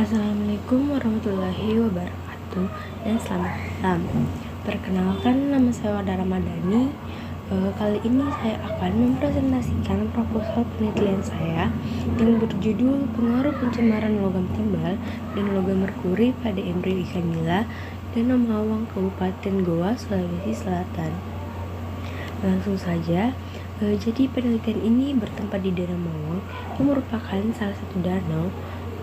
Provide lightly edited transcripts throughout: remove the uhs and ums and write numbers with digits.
Assalamualaikum warahmatullahi wabarakatuh dan selamat malam. Perkenalkan, nama saya Wada Ramadhani. Kali ini saya akan mempresentasikan proposal penelitian saya yang berjudul pengaruh pencemaran logam timbal dan logam merkuri pada embrio ikan nila Danau Mawang, Kabupaten Goa, Sulawesi Selatan. Langsung saja. Jadi penelitian ini bertempat di Danau Mawang yang merupakan salah satu danau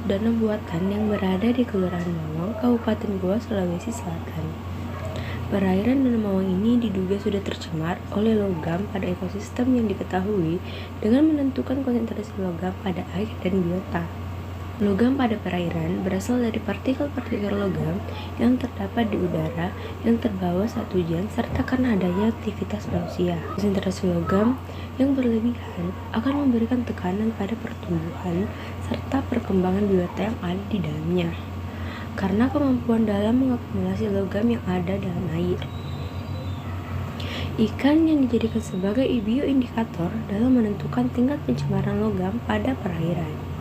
buatan yang berada di Kelurahan Mawang, Kabupaten Goa, Sulawesi Selatan. Perairan Danau Mawang ini diduga sudah tercemar oleh logam pada ekosistem yang diketahui dengan menentukan konsentrasi logam pada air dan biota. Logam pada perairan berasal dari partikel-partikel logam yang terdapat di udara yang terbawa saat hujan serta karena adanya aktivitas manusia. Konsentrasi logam yang berlebihan akan memberikan tekanan pada pertumbuhan serta perkembangan biota yang ada di dalamnya karena kemampuan dalam mengakumulasi logam yang ada dalam air. Ikan yang dijadikan sebagai bioindikator dalam menentukan tingkat pencemaran logam pada perairan.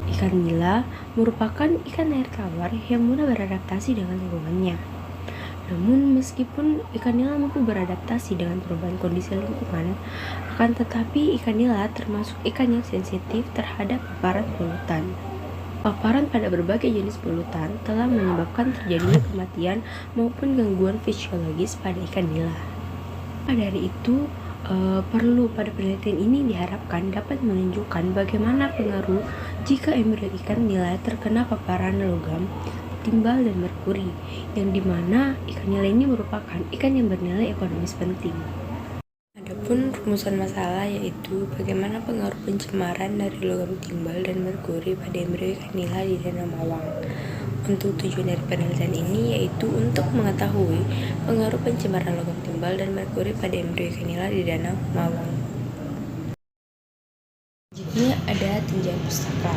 Ikan nila merupakan ikan air tawar yang mudah beradaptasi dengan lingkungannya. Namun meskipun ikan nila mampu beradaptasi dengan perubahan kondisi lingkungan, akan tetapi ikan nila termasuk ikan yang sensitif terhadap paparan polutan. Paparan pada berbagai jenis polutan telah menyebabkan terjadinya kematian maupun gangguan fisiologis pada ikan nila. Dari itu, perlu pada penelitian ini diharapkan dapat menunjukkan bagaimana pengaruh jika embrio ikan nila terkena paparan logam, timbal, dan merkuri, yang dimana ikan nila ini merupakan ikan yang bernilai ekonomis penting. Adapun rumusan masalah yaitu bagaimana pengaruh pencemaran dari logam timbal dan merkuri pada embrio ikan nila di Danau Mawang. Untuk tujuan dari penelitian ini yaitu untuk mengetahui pengaruh pencemaran logam timbal dan merkuri pada embrio ikan nila di Danau Mawang. Selanjutnya ada tinjauan pustaka.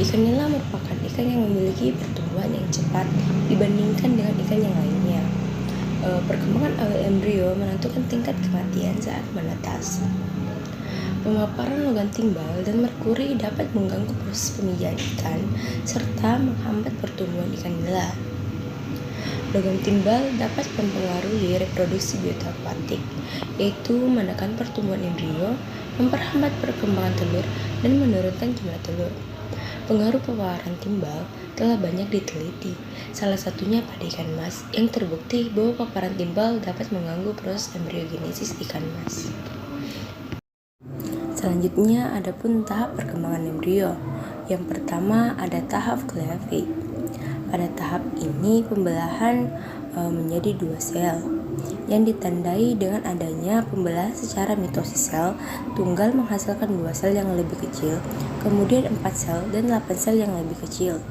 Ikan nila merupakan ikan yang memiliki pertumbuhan yang cepat dibandingkan dengan ikan yang lainnya. Perkembangan awal embrio menentukan tingkat kematian saat menetas. Pemaparan logam timbal dan merkuri dapat mengganggu proses pemijahan ikan serta menghambat pertumbuhan ikan nila. Logam timbal dapat mempengaruhi reproduksi biota akuatik, yaitu menekan pertumbuhan embrio, memperhambat perkembangan telur, dan menurunkan jumlah telur. Pengaruh paparan timbal telah banyak diteliti, salah satunya pada ikan mas, yang terbukti bahwa paparan timbal dapat mengganggu proses embriogenesis ikan mas. Selanjutnya ada pun tahap perkembangan embrio. Yang pertama ada tahap cleavage. Pada tahap ini pembelahan menjadi 2 sel yang ditandai dengan adanya pembelahan secara mitosis sel tunggal menghasilkan 2 sel yang lebih kecil, kemudian 4 sel dan 8 sel yang lebih kecil.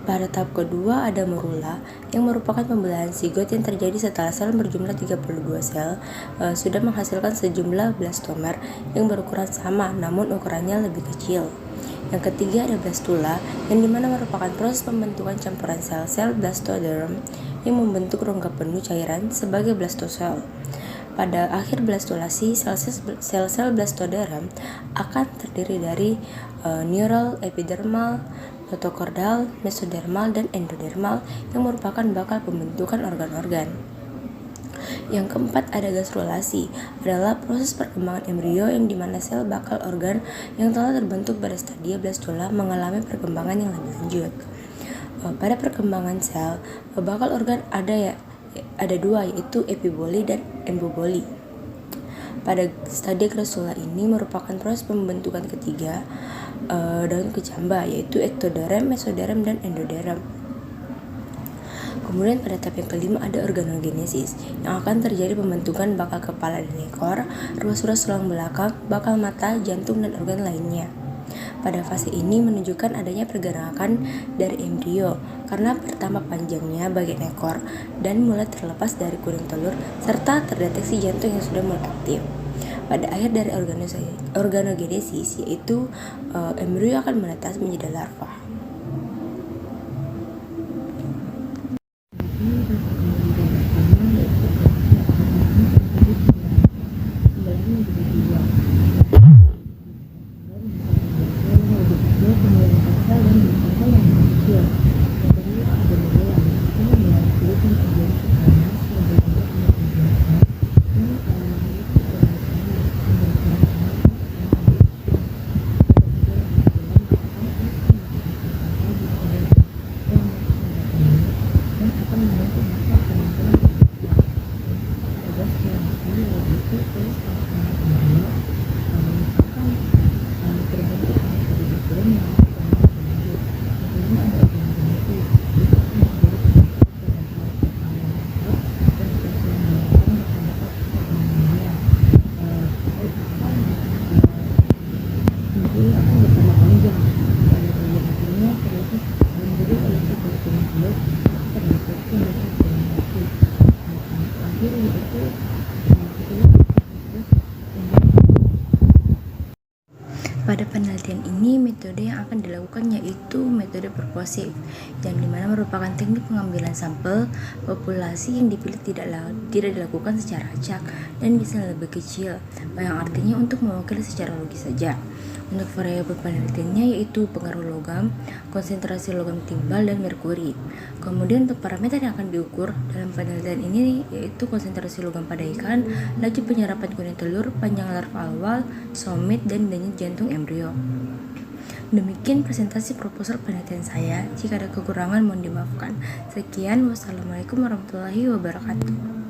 Pada tahap kedua ada morula yang merupakan pembelahan zigot yang terjadi setelah sel berjumlah 32 sel sudah menghasilkan sejumlah blastomer yang berukuran sama namun ukurannya lebih kecil. Yang ketiga ada blastula yang dimana merupakan proses pembentukan campuran sel-sel blastoderm yang membentuk rongga penuh cairan sebagai blastosel. Pada akhir blastulasi, sel-sel blastoderm akan terdiri dari neural, epidermal, notokordal, mesodermal, dan endodermal yang merupakan bakal pembentukan organ-organ. Yang keempat ada gastrulasi, adalah proses perkembangan embrio yang dimana sel bakal organ yang telah terbentuk pada stadia blastula mengalami perkembangan yang lebih lanjut. Pada perkembangan sel, bakal organ ada 2 yaitu epiboli dan emboboli. Pada stadium gastrula ini merupakan proses pembentukan ketiga daun kecamba yaitu ektoderm, mesoderm, dan endoderm. Kemudian pada tahap yang kelima ada organogenesis yang akan terjadi pembentukan bakal kepala dan ekor, ruas-ruas tulang belakang, bakal mata, jantung, dan organ lainnya. Pada fase ini menunjukkan adanya pergerakan dari embrio karena pertama panjangnya bagian ekor dan mulai terlepas dari kuning telur serta terdeteksi jantung yang sudah mulai aktif. Pada akhir dari organogenesis yaitu embrio akan menetas menjadi larva. besar dan sampel yang lebih kecil. Metode sebenarnya yang bisa membantu pencarian sederhana sebagai bentuk penelitian dan memiliki keberhasilan memberikan dan akan membantu masa penampilan tugas yang akan yaitu tulis pelaksanaan video misalkan terbentuk metode dikirim yang lanjut tentunya ada organisasi bisa menjadi dan stasiun melakukan berpendapat dengan media tentunya akan bertambah panjang pada bagian akhirnya terlepas menjadi oleh kurikulum terdiskusi dengan organisasi terakhir yaitu Pada penelitian ini, metode yang akan dilakukan yaitu metode purposive, yang dimana merupakan teknik pengambilan sampel populasi yang dipilih tidak dilakukan secara acak dan bisa lebih kecil, yang artinya untuk mewakili secara logis saja. Untuk variabel penelitiannya yaitu pengaruh logam, konsentrasi logam timbal, dan merkuri. Kemudian untuk parameter yang akan diukur dalam penelitian ini yaitu konsentrasi logam pada ikan, laju penyerapan kuning telur, panjang larva awal, somit, dan denyut jantung embrio. Demikian presentasi proposal penelitian saya. Jika ada kekurangan mohon dimaafkan. Sekian, wassalamualaikum warahmatullahi wabarakatuh.